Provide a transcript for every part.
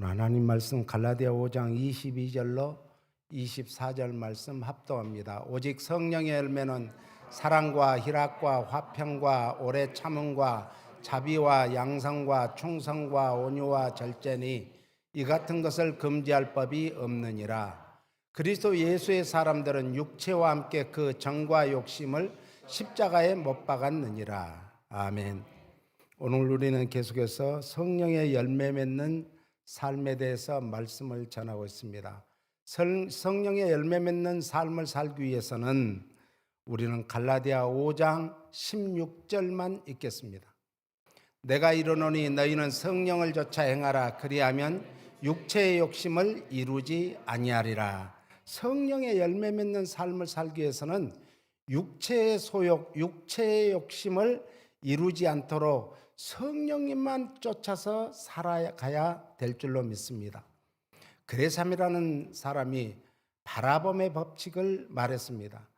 하나님 말씀 갈라디아 5장 22절로 24절 말씀 합독합니다. 오직 성령의 열매는 사랑과 희락과 화평과 오래 참음과 자비와 양성과 충성과 온유와 절제니 이 같은 것을 금지할 법이 없느니라. 그리스도 예수의 사람들은 육체와 함께 그 정과 욕심을 십자가에 못 박았느니라. 아멘. 오늘 우리는 계속해서 성령의 열매 맺는 삶에 대해서 말씀을 전하고 있습니다. 성령의 열매 맺는 삶을 살기 위해서는 우리는 갈라디아 5장 16절만 읽겠습니다. 내가 이르노니 너희는 성령을 좇아 행하라. 그리하면 육체의 욕심을 이루지 아니하리라. 성령의 열매 맺는 삶을 살기 위해서는 육체의 소욕, 육체의 욕심을 이루지 않도록 성령님만 쫓아서 살아가야 될 줄로 믿습니다. 그레삼이라는 사람이 바라봄의 법칙을 말했습니다.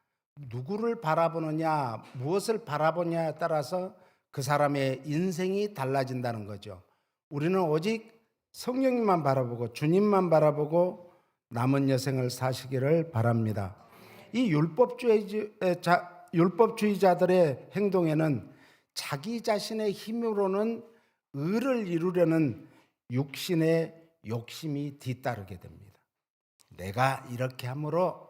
누구를 바라보느냐, 무엇을 바라보냐에 따라서 그 사람의 인생이 달라진다는 거죠. 우리는 오직 성령님만 바라보고 주님만 바라보고 남은 여생을 사시기를 바랍니다. 이 율법주의자들의 행동에는 자기 자신의 힘으로는 의를 이루려는 육신의 욕심이 뒤따르게 됩니다. 내가 이렇게 함으로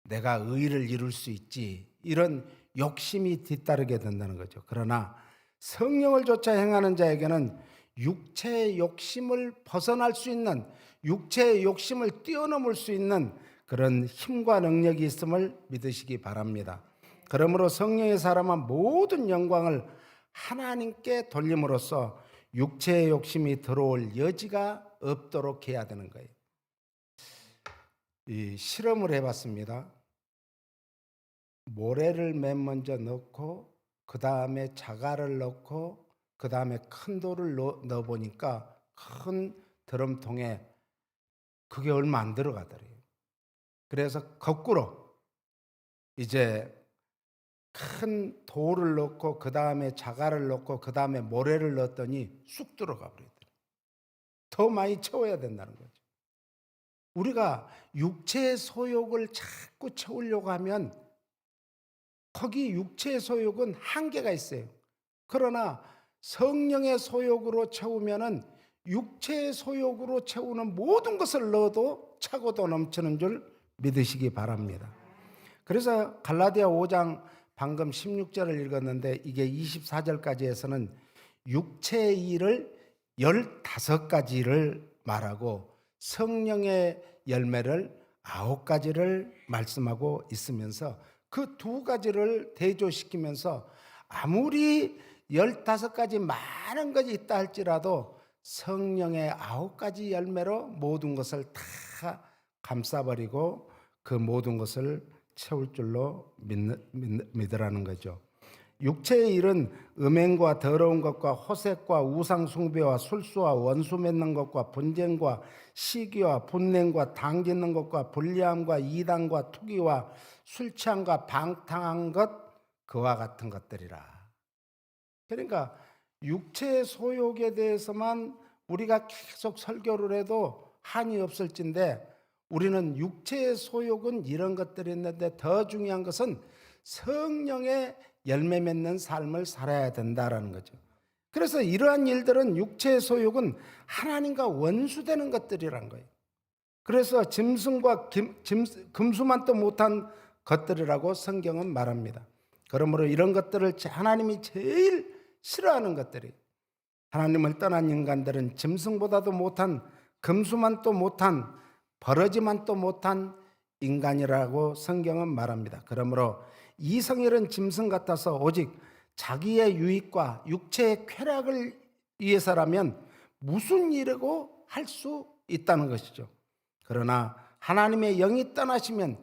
내가 의를 이룰 수 있지, 이런 욕심이 뒤따르게 된다는 거죠. 그러나 성령을 좇아 행하는 자에게는 육체의 욕심을 벗어날 수 있는, 육체의 욕심을 뛰어넘을 수 있는 그런 힘과 능력이 있음을 믿으시기 바랍니다. 그러므로 성령의 사람은 모든 영광을 하나님께 돌림으로써 육체의 욕심이 들어올 여지가 없도록 해야 되는 거예요. 이 실험을 해봤습니다. 모래를 맨 먼저 넣고 그 다음에 자갈을 넣고 그 다음에 큰 돌을 넣어보니까 큰 드럼통에 그게 얼마 안 들어가더래요. 그래서 거꾸로 이제 큰 돌을 넣고 그 다음에 자갈을 넣고 그 다음에 모래를 넣었더니 쑥 들어가 버리더래요. 더 많이 채워야 된다는 거죠. 우리가 육체의 소욕을 자꾸 채우려고 하면 거기 육체의 소욕은 한계가 있어요. 그러나 성령의 소욕으로 채우면은 육체의 소욕으로 채우는 모든 것을 넣어도 차고도 넘치는 줄 믿으시기 바랍니다. 그래서 갈라디아 5장 방금 16절을 읽었는데 이게 24절까지 해서는 육체의 일을 15가지를 말하고 성령의 열매를 9가지를 말씀하고 있으면서 그 2가지를 대조시키면서 아무리 15가지 많은 것이 있다 할지라도 성령의 9가지 열매로 모든 것을 다 감싸버리고 그 모든 것을 채울 줄로 믿으라는 거죠. 육체의 일은 음행과 더러운 것과 호색과 우상 숭배와 술수와 원수 맺는 것과 분쟁과 시기와 분냉과 당짓는 것과 불리함과 이단과 투기와 술 취함과 방탕한 것 그와 같은 것들이라. 그러니까 육체의 소욕에 대해서만 우리가 계속 설교를 해도 한이 없을진데 우리는 육체의 소욕은 이런 것들이 있는데 더 중요한 것은 성령의 열매 맺는 삶을 살아야 된다라는 거죠. 그래서 이러한 일들은 육체의 소욕은 하나님과 원수되는 것들이란 거예요. 그래서 짐승과 금수만도 못한 것들이라고 성경은 말합니다. 그러므로 이런 것들을 하나님이 제일 싫어하는 것들이, 하나님을 떠난 인간들은 짐승보다도 못한, 금수만도 못한, 버러지만도 못한 인간이라고 성경은 말합니다. 그러므로 이성일은 짐승 같아서 오직 자기의 유익과 육체의 쾌락을 위해서라면 무슨 일이고 할 수 있다는 것이죠. 그러나 하나님의 영이 떠나시면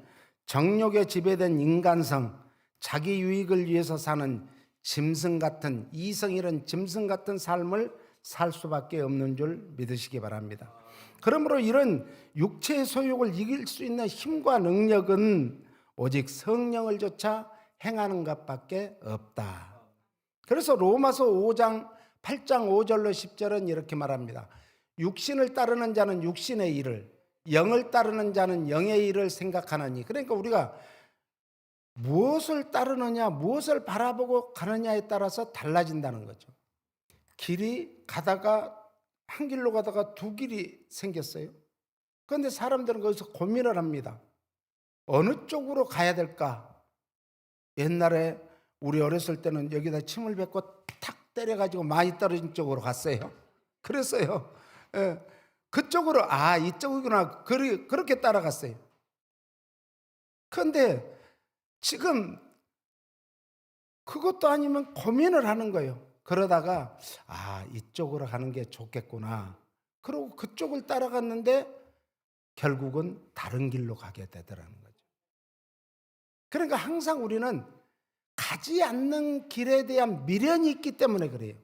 정욕에 지배된 인간성, 자기 유익을 위해서 사는 짐승 같은, 이성일은 짐승 같은 삶을 살 수밖에 없는 줄 믿으시기 바랍니다. 그러므로 이런 육체의 소욕을 이길 수 있는 힘과 능력은 오직 성령을 좇아 행하는 것밖에 없다. 그래서 로마서 8장 5절로 10절은 이렇게 말합니다. 육신을 따르는 자는 육신의 일을, 영을 따르는 자는 영의 일을 생각하느니. 그러니까 우리가 무엇을 따르느냐, 무엇을 바라보고 가느냐에 따라서 달라진다는 거죠. 길이 가다가 한 길로 가다가 두 길이 생겼어요. 그런데 사람들은 거기서 고민을 합니다. 어느 쪽으로 가야 될까? 옛날에 우리 어렸을 때는 여기다 침을 뱉고 탁 때려가지고 많이 떨어진 쪽으로 갔어요. 그랬어요. 예. 그쪽으로, 이쪽이구나. 그렇게 따라갔어요. 그런데 지금 그것도 아니면 고민을 하는 거예요. 그러다가 이쪽으로 가는 게 좋겠구나. 그러고 그쪽을 따라갔는데 결국은 다른 길로 가게 되더라는 거죠. 그러니까 항상 우리는 가지 않는 길에 대한 미련이 있기 때문에 그래요.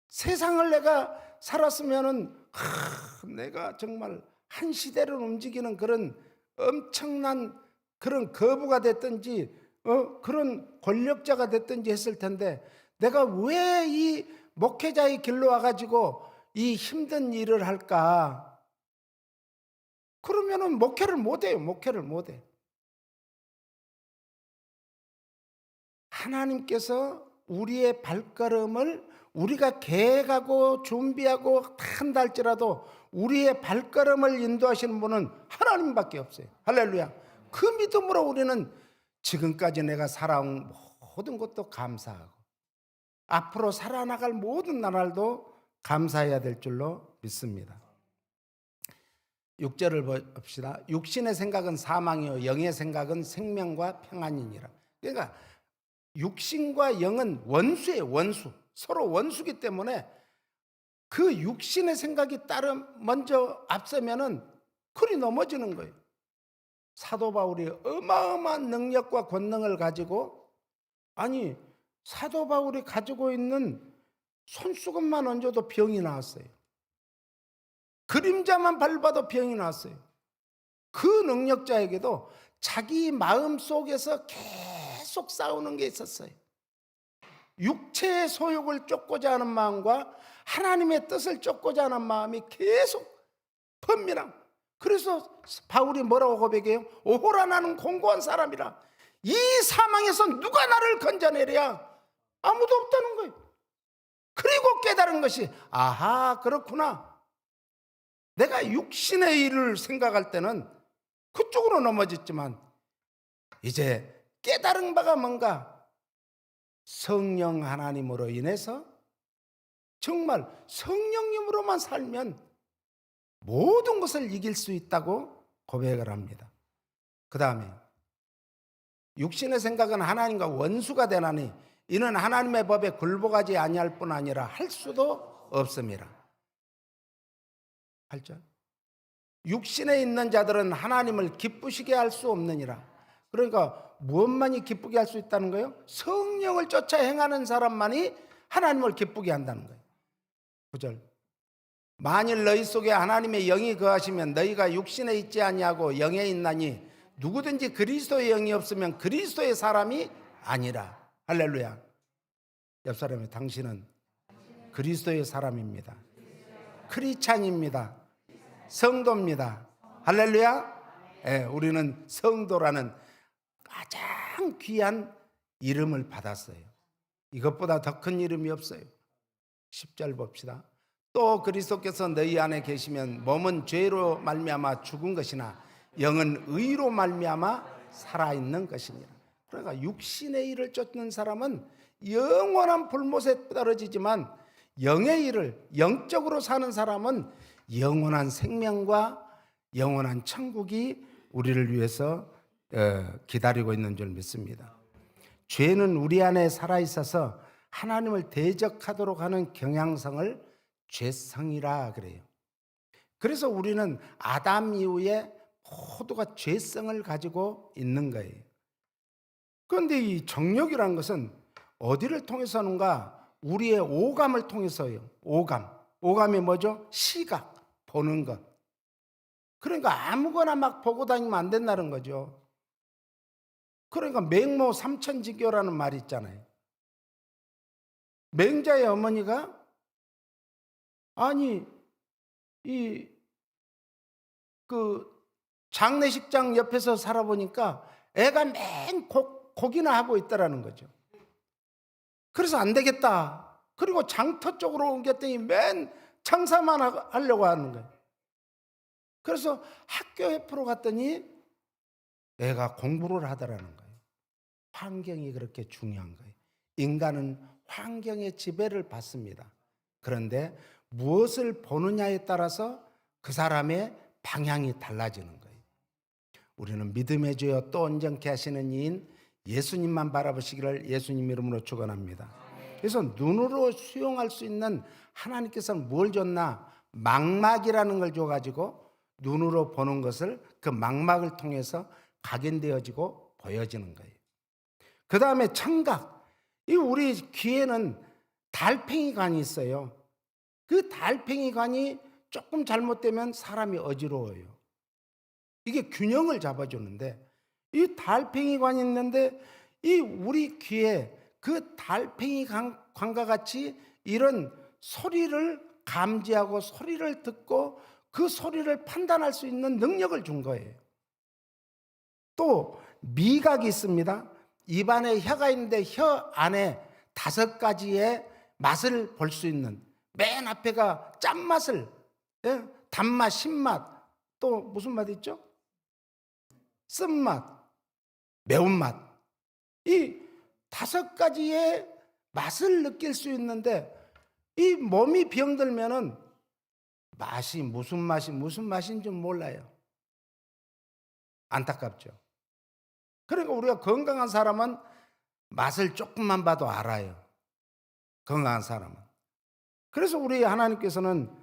세상을 내가 살았으면은 내가 정말 한 시대를 움직이는 그런 엄청난 그런 거부가 됐든지 그런 권력자가 됐든지 했을 텐데, 내가 왜 이 목회자의 길로 와가지고 이 힘든 일을 할까? 그러면은 목회를 못해요. 목회를 못해. 하나님께서 우리의 발걸음을 우리가 계획하고 준비하고 한다 할지라도 우리의 발걸음을 인도하시는 분은 하나님밖에 없어요. 할렐루야. 그 믿음으로 우리는 지금까지 내가 살아온 모든 것도 감사하고 앞으로 살아나갈 모든 나날도 감사해야 될 줄로 믿습니다. 6절을 봅시다. 육신의 생각은 사망이요 영의 생각은 생명과 평안이니라. 그러니까 육신과 영은 원수예요. 원수. 서로 원수기 때문에 그 육신의 생각이 먼저 앞서면은 그리 넘어지는 거예요. 사도 바울이 어마어마한 능력과 권능을 가지고, 사도 바울이 가지고 있는 손수건만 얹어도 병이 나왔어요. 그림자만 밟아도 병이 나왔어요. 그 능력자에게도 자기 마음 속에서 계속 싸우는 게 있었어요. 육체의 소욕을 쫓고자 하는 마음과 하나님의 뜻을 쫓고자 하는 마음이 계속 번민함. 그래서 바울이 뭐라고 고백해요? 오호라, 나는 공고한 사람이라. 이 사망에서 누가 나를 건져내랴? 아무도 없다는 거예요. 그리고 깨달은 것이, 그렇구나. 내가 육신의 일을 생각할 때는 그쪽으로 넘어졌지만 이제 깨달은 바가 뭔가? 성령 하나님으로 인해서 정말 성령님으로만 살면 모든 것을 이길 수 있다고 고백을 합니다. 그 다음에 육신의 생각은 하나님과 원수가 되나니 이는 하나님의 법에 굴복하지 아니할 뿐 아니라 할 수도 없습니다. 8절. 육신에 있는 자들은 하나님을 기쁘시게 할 수 없느니라. 그러니까 무엇만이 기쁘게 할 수 있다는 거예요? 성령을 쫓아 행하는 사람만이 하나님을 기쁘게 한다는 거예요. 9절. 만일 너희 속에 하나님의 영이 거하시면 너희가 육신에 있지 아니하고 영에 있나니 누구든지 그리스도의 영이 없으면 그리스도의 사람이 아니라. 할렐루야. 옆 사람이, 당신은 그리스도의 사람입니다. 크리스찬입니다. 성도입니다. 할렐루야. 우리는 성도라는 가장 귀한 이름을 받았어요. 이것보다 더 큰 이름이 없어요. 10절 봅시다. 또 그리스도께서 너희 안에 계시면 몸은 죄로 말미암아 죽은 것이나 영은 의로 말미암아 살아있는 것이니라. 그러니까 육신의 일을 쫓는 사람은 영원한 불못에 떨어지지만 영의 일을 영적으로 사는 사람은 영원한 생명과 영원한 천국이 우리를 위해서 기다리고 있는 줄 믿습니다. 죄는 우리 안에 살아있어서 하나님을 대적하도록 하는 경향성을 죄성이라 그래요. 그래서 우리는 아담 이후에 모두가 죄성을 가지고 있는 거예요. 그런데 이 정욕이라는 것은 어디를 통해서 하는가? 우리의 오감을 통해서요. 오감이 뭐죠? 시각, 보는 것. 그러니까 아무거나 막 보고 다니면 안 된다는 거죠. 그러니까 맹모 삼천지교라는 말이 있잖아요. 맹자의 어머니가 이 그 장례식장 옆에서 살아보니까 애가 맨 곡이나 하고 있더라는 거죠. 그래서 안 되겠다. 그리고 장터 쪽으로 옮겼더니 맨 장사만 하려고 하는 거예요. 그래서 학교 옆으로 갔더니 애가 공부를 하더라는 거예요. 환경이 그렇게 중요한 거예요. 인간은 환경의 지배를 받습니다. 그런데 무엇을 보느냐에 따라서 그 사람의 방향이 달라지는 거예요. 우리는 믿음의 주여 또 온전케 하시는 이인 예수님만 바라보시기를 예수님 이름으로 축원합니다. 그래서 눈으로 수용할 수 있는, 하나님께서는 뭘 줬나? 망막이라는 걸 줘가지고 눈으로 보는 것을 그 망막을 통해서 각인되어지고 보여지는 거예요. 그 다음에 청각. 이 우리 귀에는 달팽이관이 있어요. 그 달팽이관이 조금 잘못되면 사람이 어지러워요. 이게 균형을 잡아주는데, 이 달팽이관이 있는데 이 우리 귀에 그 달팽이관과 같이 이런 소리를 감지하고 소리를 듣고 그 소리를 판단할 수 있는 능력을 준 거예요. 또 미각이 있습니다. 입안에 혀가 있는데 혀 안에 5가지의 맛을 볼 수 있는, 맨 앞에가 짠맛을, 단맛, 신맛, 또 무슨 맛 있죠? 쓴맛, 매운맛. 이 5가지의 맛을 느낄 수 있는데 이 몸이 병들면은 맛이 무슨 맛인지 몰라요. 안타깝죠. 그러니까 우리가 건강한 사람은 맛을 조금만 봐도 알아요. 건강한 사람은. 그래서 우리 하나님께서는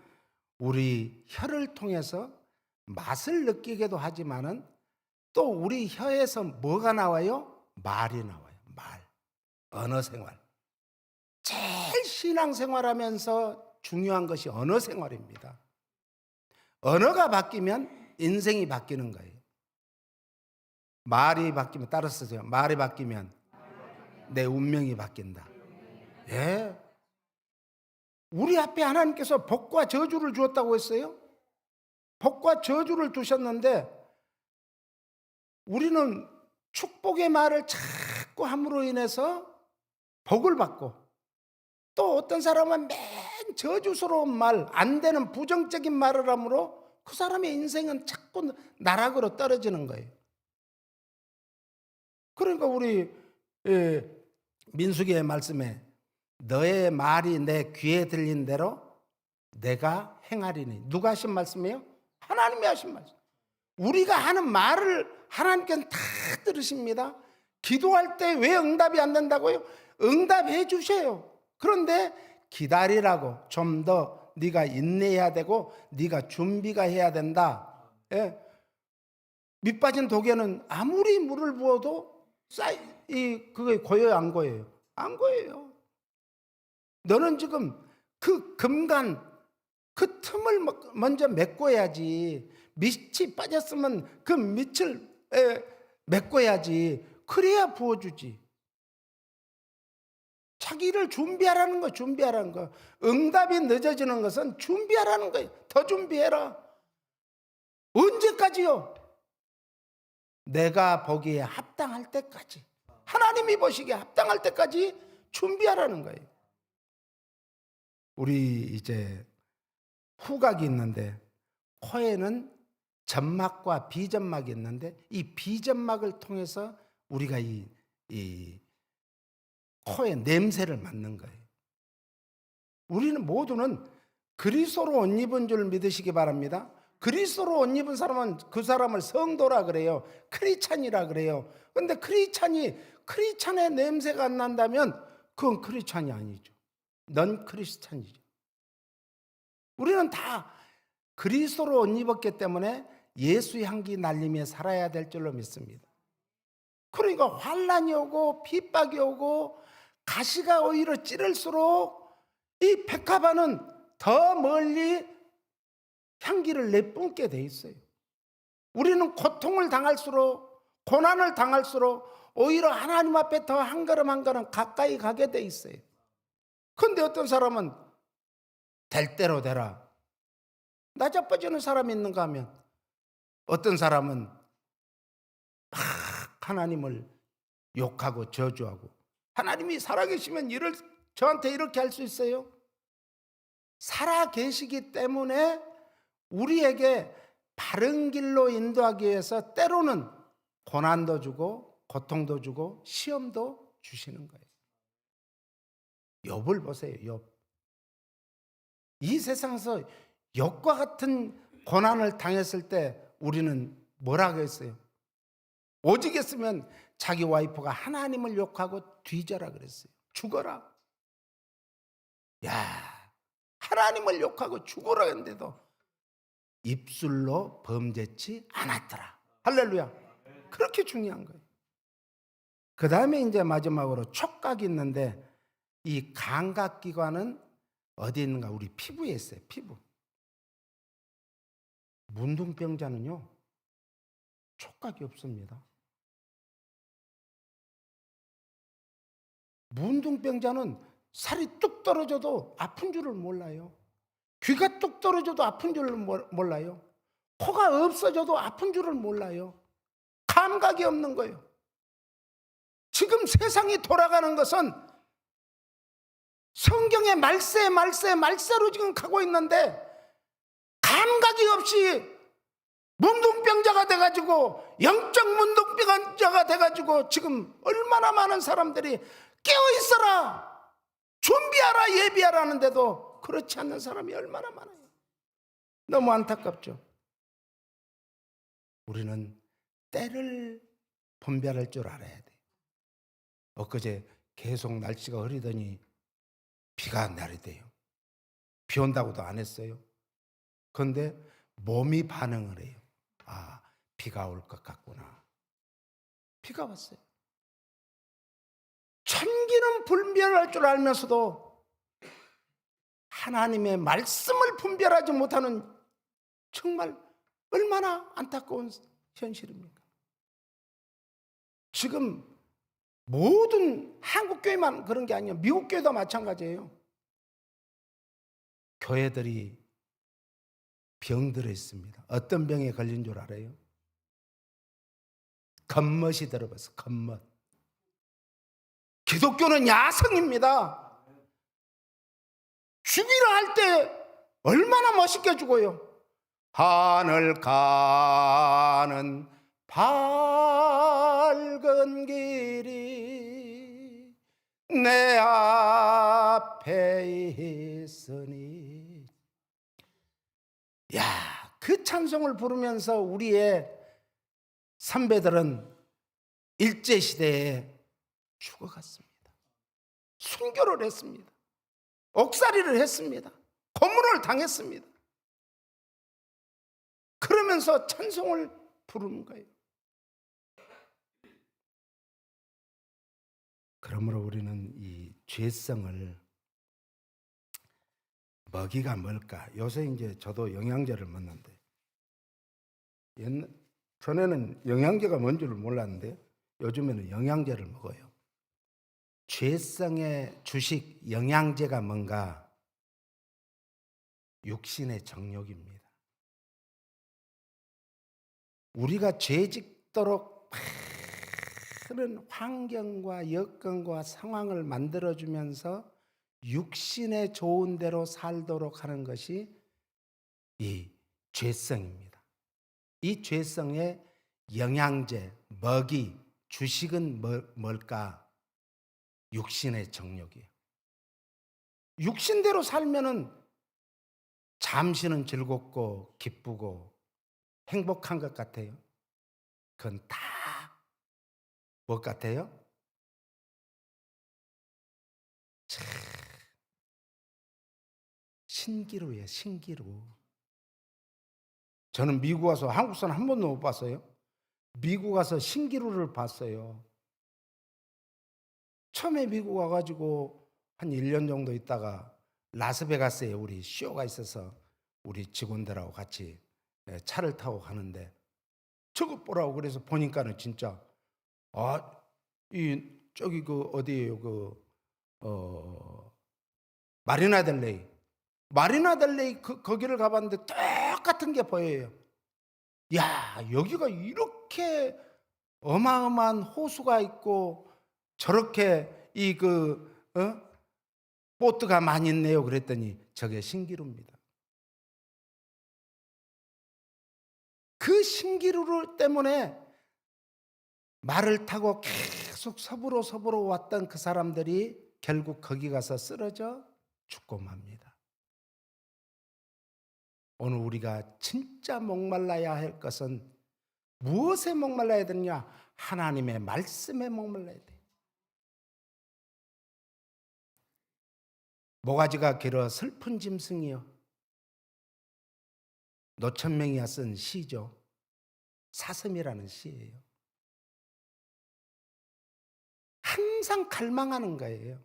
우리 혀를 통해서 맛을 느끼게도 하지만은 또 우리 혀에서 뭐가 나와요? 말이 나와요. 말. 언어 생활. 제일 신앙생활하면서 중요한 것이 언어 생활입니다. 언어가 바뀌면 인생이 바뀌는 거예요. 말이 바뀌면, 따라 쓰세요. 말이 바뀌면 내 운명이 바뀐다. 예. 우리 앞에 하나님께서 복과 저주를 주었다고 했어요. 복과 저주를 두셨는데 우리는 축복의 말을 자꾸 함으로 인해서 복을 받고, 또 어떤 사람은 맨 저주스러운 말, 안 되는 부정적인 말을 함으로 그 사람의 인생은 자꾸 나락으로 떨어지는 거예요. 그러니까 우리 민수기의 말씀에 너의 말이 내 귀에 들린 대로 내가 행하리니, 누가 하신 말씀이에요? 하나님이 하신 말씀. 우리가 하는 말을 하나님께서는 다 들으십니다. 기도할 때 왜 응답이 안 된다고요? 응답해 주세요. 그런데 기다리라고, 좀 더 네가 인내해야 되고 네가 준비가 해야 된다. 예. 밑 빠진 독에는 아무리 물을 부어도 그게 고여요, 안 고여요? 안 고여요. 너는 지금 그 금간, 그 틈을 먼저 메꿔야지. 밑이 빠졌으면 그 밑을 메꿔야지. 그래야 부어주지. 자기를 준비하라는 거, 준비하라는 거. 응답이 늦어지는 것은 준비하라는 거예요. 더 준비해라. 언제까지요? 내가 보기에 합당할 때까지, 하나님이 보시기에 합당할 때까지 준비하라는 거예요. 우리 이제 후각이 있는데 코에는 점막과 비점막이 있는데 이 비점막을 통해서 우리가 이 코의 냄새를 맡는 거예요. 우리는 모두는 그리스도로 옷 입은 줄 믿으시기 바랍니다. 그리스도로 옷 입은 사람은 그 사람을 성도라 그래요. 크리스찬이라 그래요. 그런데 크리스찬의 냄새가 안 난다면 그건 크리스찬이 아니죠. 넌 크리스찬이죠. 우리는 다 그리스도로 옷 입었기 때문에 예수 향기 날리며 살아야 될 줄로 믿습니다. 그러니까 환난이 오고 핍박이 오고 가시가 오히려 찌를수록 이 백합화는 더 멀리 향기를 내뿜게 돼 있어요. 우리는 고통을 당할수록, 고난을 당할수록 오히려 하나님 앞에 더 한 걸음 한 걸음 가까이 가게 돼 있어요. 그런데 어떤 사람은 될 대로 되라, 나자빠지는 사람이 있는가 하면 어떤 사람은 막 하나님을 욕하고 저주하고, 하나님이 살아계시면 저한테 이렇게 할 수 있어요? 살아계시기 때문에 우리에게 바른 길로 인도하기 위해서 때로는 고난도 주고 고통도 주고 시험도 주시는 거예요. 욥을 보세요. 욥. 이 세상에서 욥과 같은 고난을 당했을 때 우리는 뭐라고 했어요? 오직 했으면 자기 와이프가 하나님을 욕하고 뒤져라 그랬어요. 죽어라. 야, 하나님을 욕하고 죽어라 했는데도 입술로 범죄치 않았더라. 할렐루야. 그렇게 중요한 거예요. 그 다음에 이제 마지막으로 촉각이 있는데, 이 감각기관은 어디 있는가? 우리 피부에 있어요. 피부. 문둥병자는요, 촉각이 없습니다. 문둥병자는 살이 뚝 떨어져도 아픈 줄을 몰라요. 귀가 뚝 떨어져도 아픈 줄을 몰라요. 코가 없어져도 아픈 줄을 몰라요. 감각이 없는 거예요. 지금 세상이 돌아가는 것은 성경의 말세로 지금 가고 있는데, 감각이 없이 문둥병자가 돼가지고, 영적 문둥병자가 돼가지고 지금 얼마나 많은 사람들이 깨어있어라, 준비하라, 예비하라 하는데도 그렇지 않는 사람이 얼마나 많아요. 너무 안타깝죠. 우리는 때를 분별할 줄 알아야 돼요. 엊그제 계속 날씨가 흐리더니 비가 내리대요. 비 온다고도 안 했어요. 그런데 몸이 반응을 해요. 아, 비가 올 것 같구나. 비가 왔어요. 천기는 분별할 줄 알면서도 하나님의 말씀을 분별하지 못하는, 정말 얼마나 안타까운 현실입니까? 지금 모든 한국교회만 그런 게 아니에요. 미국 교회도 마찬가지예요. 교회들이 병들어 있습니다. 어떤 병에 걸린 줄 알아요? 겉멋이 들어봤어. 겉멋. 기독교는 야성입니다. 죽이라 할 때 얼마나 멋있게 죽어요. 하늘 가는 밝은 길이 내 앞에 있으니. 야, 그 찬송을 부르면서 우리의 선배들은 일제시대에 죽어갔습니다. 순교를 했습니다. 옥살이를 했습니다. 고문을 당했습니다. 그러면서 찬송을 부르는 거예요. 그러므로 우리는 이 죄성을, 먹이가 뭘까? 요새 이제 저도 영양제를 먹는데, 전에는 영양제가 뭔 줄 몰랐는데 요즘에는 영양제를 먹어요. 죄성의 주식 영양제가 뭔가? 육신의 정욕입니다. 우리가 죄짓도록 많은 환경과 여건과 상황을 만들어주면서 육신의 좋은 대로 살도록 하는 것이 이 죄성입니다. 이 죄성의 영양제, 먹이, 주식은 뭘까? 육신의 정욕이에요. 육신대로 살면은 잠시는 즐겁고 기쁘고 행복한 것 같아요. 그건 다 뭐 같아요? 신기루예요. 신기루. 저는 미국 와서, 한국서는 한 번도 못 봤어요. 미국 와서 신기루를 봤어요. 처음에 미국 와가지고 한 1년 정도 있다가 라스베가스에 우리 쇼가 있어서 우리 직원들하고 같이 차를 타고 가는데 저거 보라고 그래서 보니까는 진짜, 저기 어디예요? 마리나델레이 거기를 가봤는데 같은 게 보여요. 야, 여기가 이렇게 어마어마한 호수가 있고 저렇게 보트가 많이 있네요. 그랬더니 저게 신기루입니다. 그 신기루 때문에 말을 타고 계속 서부로 왔던 그 사람들이 결국 거기 가서 쓰러져 죽고 맙니다. 오늘 우리가 진짜 목말라야 할 것은 무엇에 목말라야 되느냐? 하나님의 말씀에 목말라야 돼. 모가지가 길어 슬픈 짐승이요. 노천명이가 쓴 시죠. 사슴이라는 시예요. 항상 갈망하는 거예요.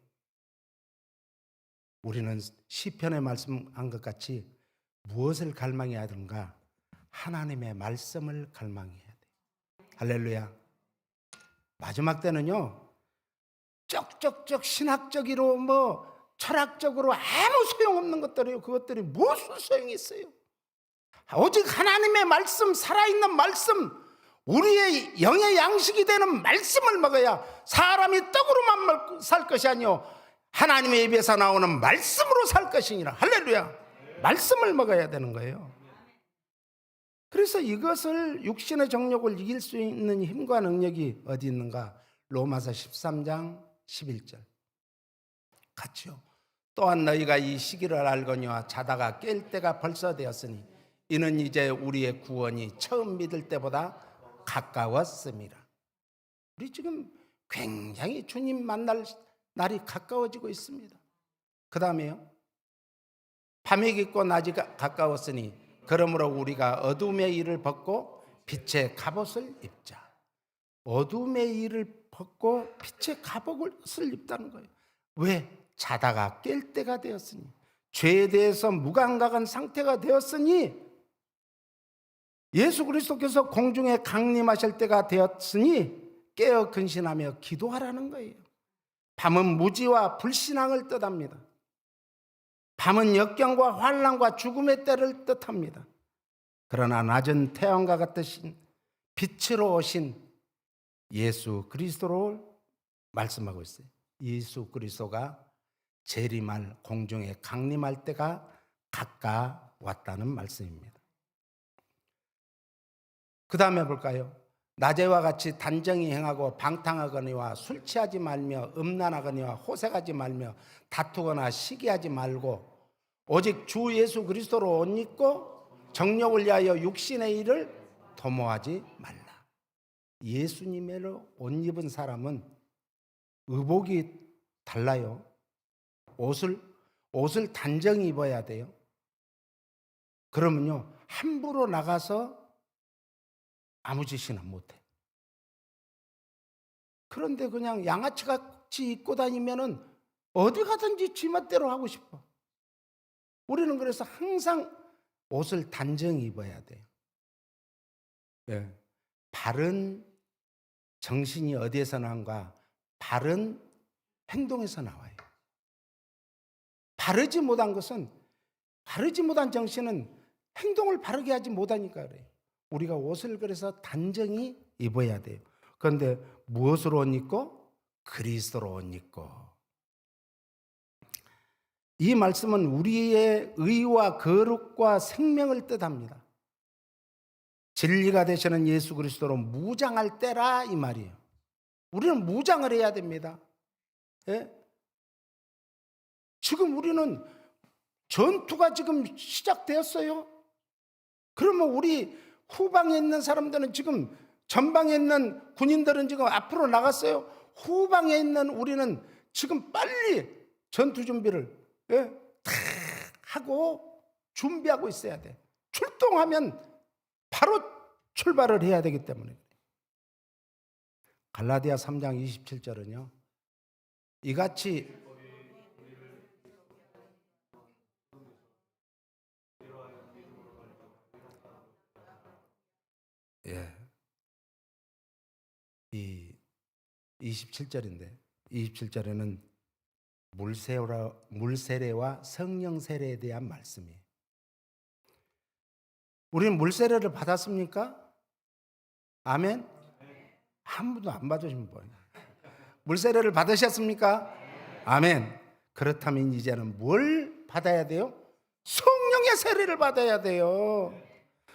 우리는 시편에 말씀한 것 같이 무엇을 갈망해야 하는가? 하나님의 말씀을 갈망해야 돼. 할렐루야. 마지막 때는요, 쩍쩍쩍 신학적으로 철학적으로 아무 소용없는 것들이에요. 그것들이 무슨 소용이 있어요? 오직 하나님의 말씀, 살아있는 말씀, 우리의 영의 양식이 되는 말씀을 먹어야 사람이 떡으로만 살 것이 아니요 하나님의 입에서 나오는 말씀으로 살 것이니라. 할렐루야. 말씀을 먹어야 되는 거예요. 그래서 이것을 육신의 정욕을 이길 수 있는 힘과 능력이 어디 있는가? 로마서 13장 11절 같이요. 또한 너희가 이 시기를 알거니와 자다가 깰 때가 벌써 되었으니 이는 이제 우리의 구원이 처음 믿을 때보다 가까웠습니다. 우리 지금 굉장히 주님 만날 날이 가까워지고 있습니다. 그 다음에요, 밤이 깊고 낮이 가까웠으니 그러므로 우리가 어둠의 일을 벗고 빛의 갑옷을 입자. 어둠의 일을 벗고 빛의 갑옷을 입다는 거예요. 왜? 자다가 깰 때가 되었으니, 죄에 대해서 무감각한 상태가 되었으니, 예수 그리스도께서 공중에 강림하실 때가 되었으니 깨어 근신하며 기도하라는 거예요. 밤은 무지와 불신앙을 뜻합니다. 밤은 역경과 환난과 죽음의 때를 뜻합니다. 그러나 낮은 태양과 같으신 빛으로 오신 예수 그리스도를 말씀하고 있어요. 예수 그리스도가 재림할 공중에 강림할 때가 가까웠다는 말씀입니다. 그 다음에 볼까요? 낮에와 같이 단정히 행하고 방탕하거니와 술 취하지 말며 음란하거니와 호색하지 말며 다투거나 시기하지 말고 오직 주 예수 그리스도로 옷 입고 정욕을 위하여 육신의 일을 도모하지 말라. 예수님으로 옷 입은 사람은 의복이 달라요. 옷을 단정히 입어야 돼요. 그러면요, 함부로 나가서 아무 짓이나 못해. 그런데 그냥 양아치같이 입고 다니면은 어디 가든지 지멋대로 하고 싶어. 우리는 그래서 항상 옷을 단정히 입어야 돼요. 네. 바른 정신이 어디에서 나온가? 바른 행동에서 나와요. 바르지 못한 정신은 행동을 바르게 하지 못하니까 그래요. 우리가 옷을 그래서 단정히 입어야 돼요. 그런데 무엇으로 옷 입고? 그리스도로 옷 입고. 이 말씀은 우리의 의와 거룩과 생명을 뜻합니다. 진리가 되시는 예수 그리스도로 무장할 때라 이 말이에요. 우리는 무장을 해야 됩니다. 예? 지금 우리는 전투가 지금 시작되었어요. 그러면 우리 후방에 있는 사람들은 지금 전방에 있는 군인들은 지금 앞으로 나갔어요. 후방에 있는 우리는 지금 빨리 전투 준비를 다 하고 준비하고 있어야 돼. 출동하면 바로 출발을 해야 되기 때문에. 갈라디아 3장 27절은요. 이같이 이 27절인데 27절에는 물세례와 성령 세례에 대한 말씀이에요. 우리는 물 세례를 받았습니까? 아멘? 한 분도 안 받으신 분. 물 세례를 받으셨습니까? 아멘. 그렇다면 이제는 뭘 받아야 돼요? 성령의 세례를 받아야 돼요.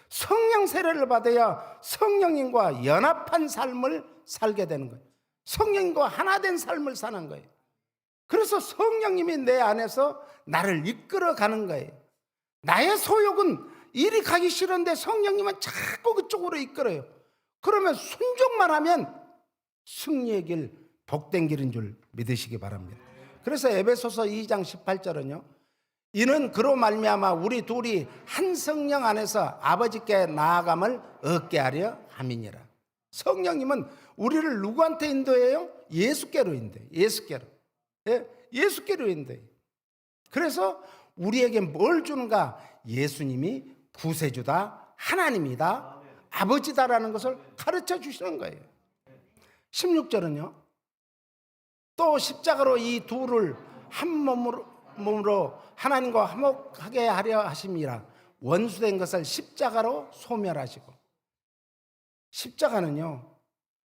성령 세례를 받아야 성령님과 연합한 삶을 살게 되는 거예요. 성령님과 하나 된 삶을 사는 거예요. 그래서 성령님이 내 안에서 나를 이끌어 가는 거예요. 나의 소욕은 이리 가기 싫은데 성령님은 자꾸 그쪽으로 이끌어요. 그러면 순종만 하면 승리의 길, 복된 길인 줄 믿으시기 바랍니다. 그래서 에베소서 2장 18절은요. 이는 그로 말미암아 우리 둘이 한 성령 안에서 아버지께 나아감을 얻게 하려 함이니라. 성령님은 우리를 누구한테 인도해요? 예수께로 인도해요. 예수께로. 예? 예수께로 인도해요. 그래서 우리에게 뭘 주는가? 예수님이 구세주다, 하나님이다, 아버지다라는 것을 가르쳐 주시는 거예요. 16절은요. 또 십자가로 이 둘을 한 몸으로 하나님과 화목하게 하려 하심이라. 원수된 것을 십자가로 소멸하시고. 십자가는요,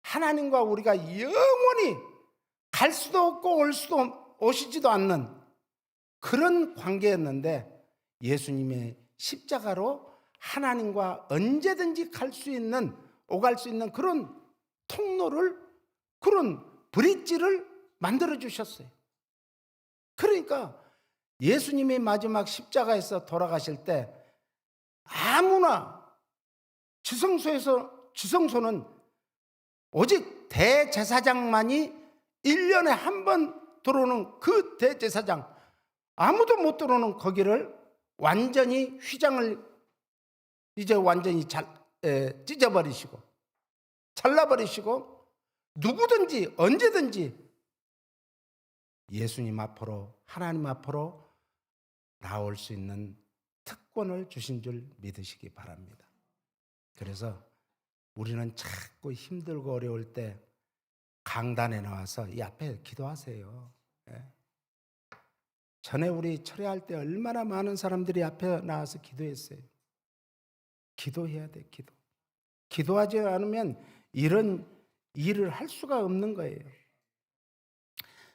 하나님과 우리가 영원히 갈 수도 없고 오시지도 않는 그런 관계였는데, 예수님의 십자가로 하나님과 언제든지 오갈 수 있는 그런 통로를, 그런 브릿지를 만들어 주셨어요. 그러니까 예수님이 마지막 십자가에서 돌아가실 때 아무나 지성소는 오직 대제사장만이 1년에 한 번 들어오는 그 대제사장, 아무도 못 들어오는 거기를 완전히 휘장을 이제 완전히 찢어버리시고 잘라버리시고 누구든지 언제든지 예수님 앞으로, 하나님 앞으로 나올 수 있는 특권을 주신 줄 믿으시기 바랍니다. 그래서 우리는 자꾸 힘들고 어려울 때 강단에 나와서 이 앞에 기도하세요. 전에 우리 철회할 때 얼마나 많은 사람들이 앞에 나와서 기도했어요. 기도해야 돼, 기도하지 않으면 이런 일을 할 수가 없는 거예요.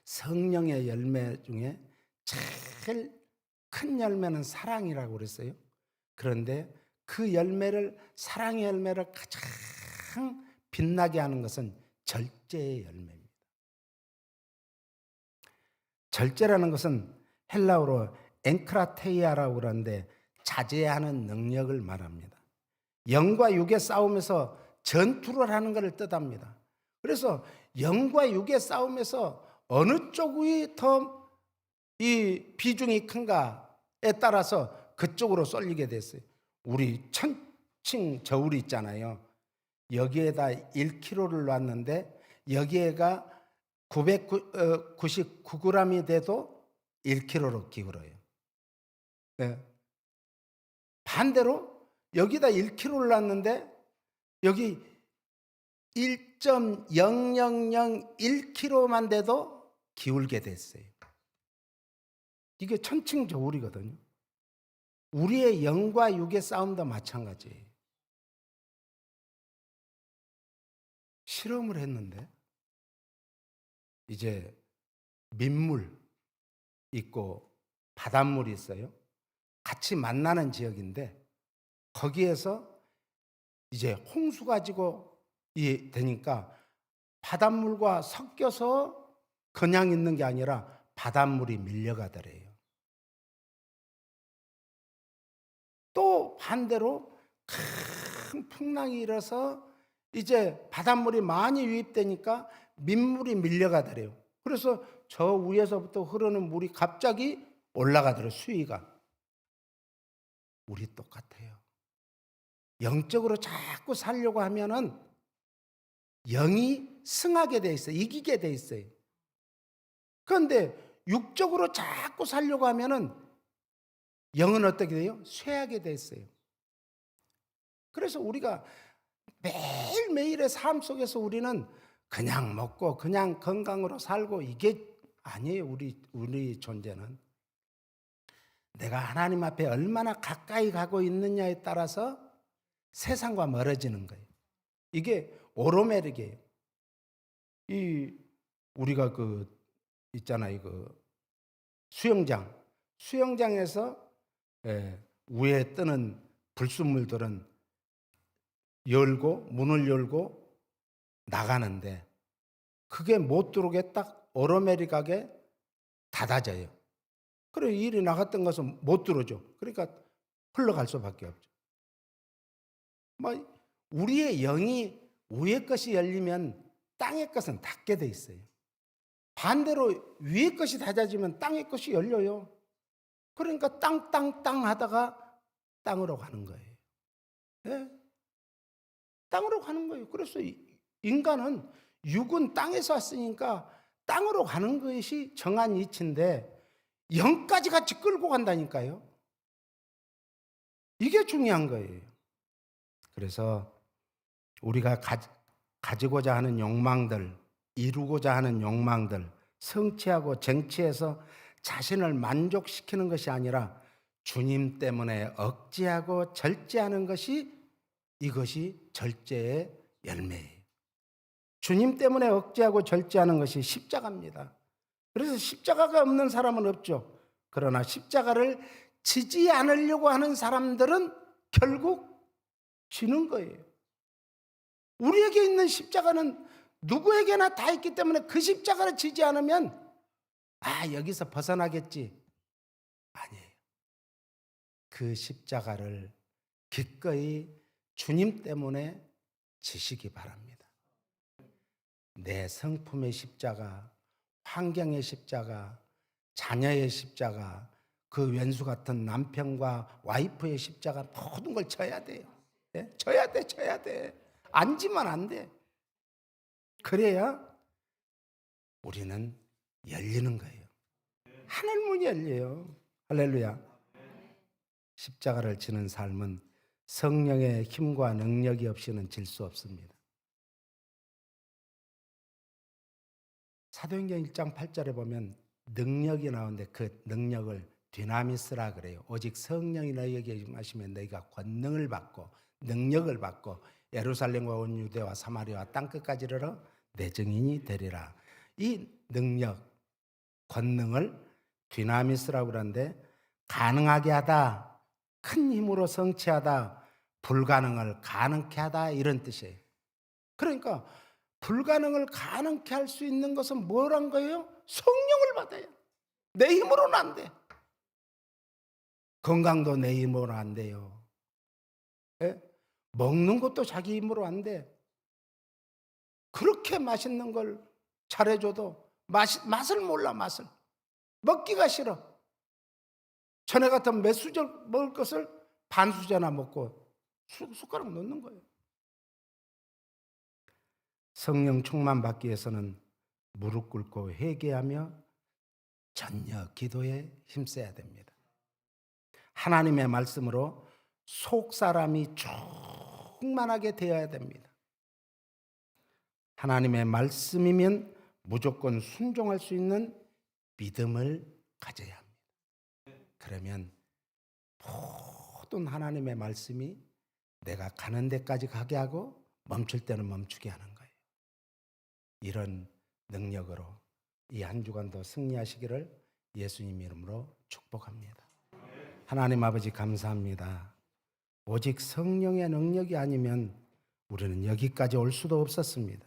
성령의 열매 중에 제일 큰 열매는 사랑이라고 그랬어요. 그런데 그 열매를, 사랑의 열매를 가장 빛나게 하는 것은 절제의 열매입니다. 절제라는 것은 헬라어로 엔크라테이아라고 그러는데 자제하는 능력을 말합니다. 영과 육의 싸움에서 전투를 하는 것을 뜻합니다. 그래서 영과 육의 싸움에서 어느 쪽이 더 이 비중이 큰가에 따라서 그쪽으로 쏠리게 됐어요. 우리 천칭 저울이 있잖아요. 여기에다 1kg를 놨는데 여기에가 999g이 돼도 1kg로 기울어요. 네. 반대로 여기다 1kg를 놨는데 여기 1.0001kg만 돼도 기울게 됐어요. 이게 천칭저울이거든요. 우리의 영과 육의 싸움도 마찬가지예요. 실험을 했는데 이제 민물 있고 바닷물이 있어요. 같이 만나는 지역인데 거기에서 이제 홍수가 되니까 바닷물과 섞여서 그냥 있는 게 아니라 바닷물이 밀려가더래요. 또 반대로 큰 풍랑이 일어서 이제 바닷물이 많이 유입되니까 민물이 밀려가더래요. 그래서 저 위에서부터 흐르는 물이 갑자기 올라가더래요. 수위가. 우리 똑같아요. 영적으로 자꾸 살려고 하면은 영이 승하게 돼 있어요. 이기게 돼 있어요. 그런데 육적으로 자꾸 살려고 하면은 영은 어떻게 돼요? 쇠하게 돼 있어요. 그래서 우리가 매일매일의 삶 속에서 우리는 그냥 먹고 그냥 건강으로 살고 이게 아니에요. 우리 존재는 내가 하나님 앞에 얼마나 가까이 가고 있느냐에 따라서 세상과 멀어지는 거예요. 이게 오로메릭이에요. 이 우리가 있잖아요. 수영장에서 위에 뜨는 불순물들은 문을 열고 나가는데 그게 못 들어오게 딱 오로메릭하게 닫아져요. 그래 일이 나갔던 것은 못 들어오죠. 그러니까 흘러갈 수밖에 없죠. 우리의 영이 위의 것이 열리면 땅의 것은 닫게 돼 있어요. 반대로 위의 것이 닫아지면 땅의 것이 열려요. 그러니까 땅 하다가 땅으로 가는 거예요. 네? 땅으로 가는 거예요. 그래서 인간은 육은 땅에서 왔으니까 땅으로 가는 것이 정한 이치인데 영까지 같이 끌고 간다니까요. 이게 중요한 거예요. 그래서 우리가 가지고자 하는 욕망들, 이루고자 하는 욕망들, 성취하고 쟁취해서 자신을 만족시키는 것이 아니라 주님 때문에 억제하고 절제하는 것이 이것이 절제의 열매예요. 주님 때문에 억제하고 절제하는 것이 십자가입니다. 그래서 십자가가 없는 사람은 없죠. 그러나 십자가를 지지 않으려고 하는 사람들은 결국 지는 거예요. 우리에게 있는 십자가는 누구에게나 다 있기 때문에 그 십자가를 지지 않으면 여기서 벗어나겠지. 아니에요. 그 십자가를 기꺼이 주님 때문에 지시기 바랍니다. 내 성품의 십자가, 환경의 십자가, 자녀의 십자가, 그 왼수 같은 남편과 와이프의 십자가 모든 걸 져야 돼요. 네? 져야 돼. 안 지면 안 돼. 그래야 우리는 열리는 거예요. 하늘 문이 열려요. 할렐루야. 십자가를 지는 삶은 성령의 힘과 능력이 없이는 질 수 없습니다. 사도행전 1장 8절에 보면 능력이 나오는데 그 능력을 디나미스라 그래요. 오직 성령이 너희에게 임하시면 너희가 권능을 받고 능력을 받고 예루살렘과 온 유대와 사마리아와 땅끝까지 이르러 내 증인이 되리라. 이 능력, 권능을 디나미스라고 그러는데 가능하게 하다, 큰 힘으로 성취하다, 불가능을 가능케 하다 이런 뜻이에요. 그러니까 불가능을 가능케 할 수 있는 것은 뭐란 거예요? 성령을 받아요. 내 힘으로는 안 돼. 건강도 내 힘으로 안 돼요. 예? 먹는 것도 자기 힘으로 안 돼. 그렇게 맛있는 걸 잘해줘도 맛을 몰라. 맛을 먹기가 싫어. 전에 같으면 몇 수저 먹을 것을 반 수저나 먹고 숟가락 넣는 거예요. 성령 충만 받기 위해서는 무릎 꿇고 회개하며 전혀 기도에 힘써야 됩니다. 하나님의 말씀으로 속 사람이 충만하게 되어야 됩니다. 하나님의 말씀이면 무조건 순종할 수 있는 믿음을 가져야 합니다. 그러면 모든 하나님의 말씀이 내가 가는 데까지 가게 하고 멈출 때는 멈추게 하는 거예요. 이런 능력으로 이 한 주간도 승리하시기를 예수님 이름으로 축복합니다. 하나님 아버지 감사합니다. 오직 성령의 능력이 아니면 우리는 여기까지 올 수도 없었습니다.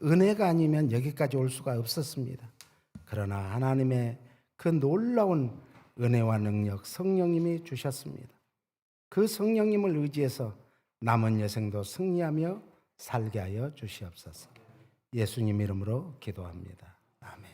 은혜가 아니면 여기까지 올 수가 없었습니다. 그러나 하나님의 그 놀라운 은혜와 능력 성령님이 주셨습니다. 그 성령님을 의지해서 남은 여생도 승리하며 살게 하여 주시옵소서. 예수님 이름으로 기도합니다. 아멘.